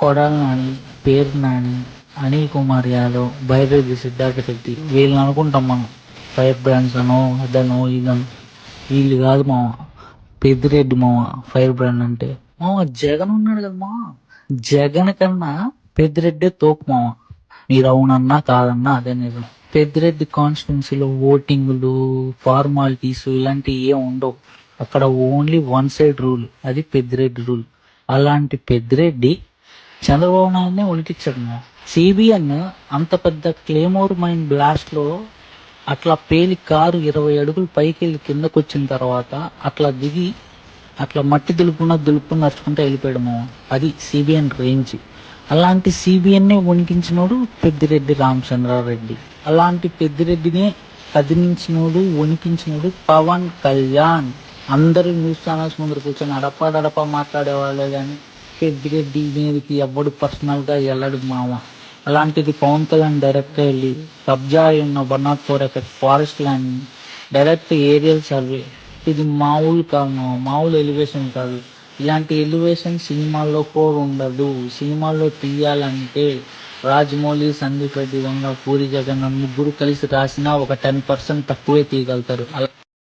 కొడాలి నాని, పేరు నాని, అనిల్ కుమార్ యాదవ్, బైరెడ్డి సిద్ధార్థ రెడ్డి వీళ్ళని అనుకుంటాం మనం. ఫైర్ బ్రాండ్స్ అనో అదనో ఇదనో. వీళ్ళు కాదు మామ. పెద్దిరెడ్డి మామ ఫైర్ బ్రాండ్ అంటే. మామ జగన్ ఉన్నాడు కదా మామ. జగన్ కన్నా పెద్దిరెడ్డే తోపు మామ. మీరు అవునన్నా కాదన్నా అదే నిజం. పెద్దిరెడ్డి కాన్స్టిట్యున్సీలో ఓటింగులు, ఫార్మాలిటీస్ ఇలాంటివి ఏం ఉండవు. అక్కడ ఓన్లీ వన్ సైడ్ రూల్, అది పెద్దిరెడ్డి రూల్. అలాంటి పెద్దిరెడ్డి చంద్రబాబు నాయుడినే ఒలికిచ్చాడు మా. సిబిఎన్ అంత పెద్ద క్లేమోర్ మైన్ బ్లాస్ట్ లో అట్లా పేలి కారు 20 అడుగులు పైకి వెళ్ళి కిందకు వచ్చిన తర్వాత అట్లా దిగి అట్లా మట్టి దులుపుకున్న నడుచుకుంటూ వెళ్ళిపోయాడు మా. అది సిబిఎన్ రేంజ్. అలాంటి సిబిఎన్నే వణికించినోడు పెద్దిరెడ్డి రామచంద్రారెడ్డి. అలాంటి పెద్దిరెడ్డినే కదిలించినోడు వణికించినోడు పవన్ కళ్యాణ్. అందరూ న్యూస్ ఛానల్స్ ముందర కూర్చొని అడపా మాట్లాడేవాళ్ళే కానీ పెద్దిరెడ్డి మీదకి ఎవడు పర్సనల్ గా వెళ్ళడు మామ. అలాంటిది పవన్ కళ్యాణ్ డైరెక్ట్ వెళ్ళి కబ్జా ఉన్న 104 acre forest land direct aerial survey. ఇది మామూలు కాదు మామ, మామూలు ఎలివేషన్ కాదు. ఇలాంటి ఎలివేషన్ సినిమాల్లో కూడా ఉండదు. సినిమాల్లో తీయాలంటే రాజమౌళి, సందీప్ రెడ్డి, పూరి జగన్ ముగ్గురు కలిసి రాసినా ఒక 10% తక్కువే తీయగలుగుతారు.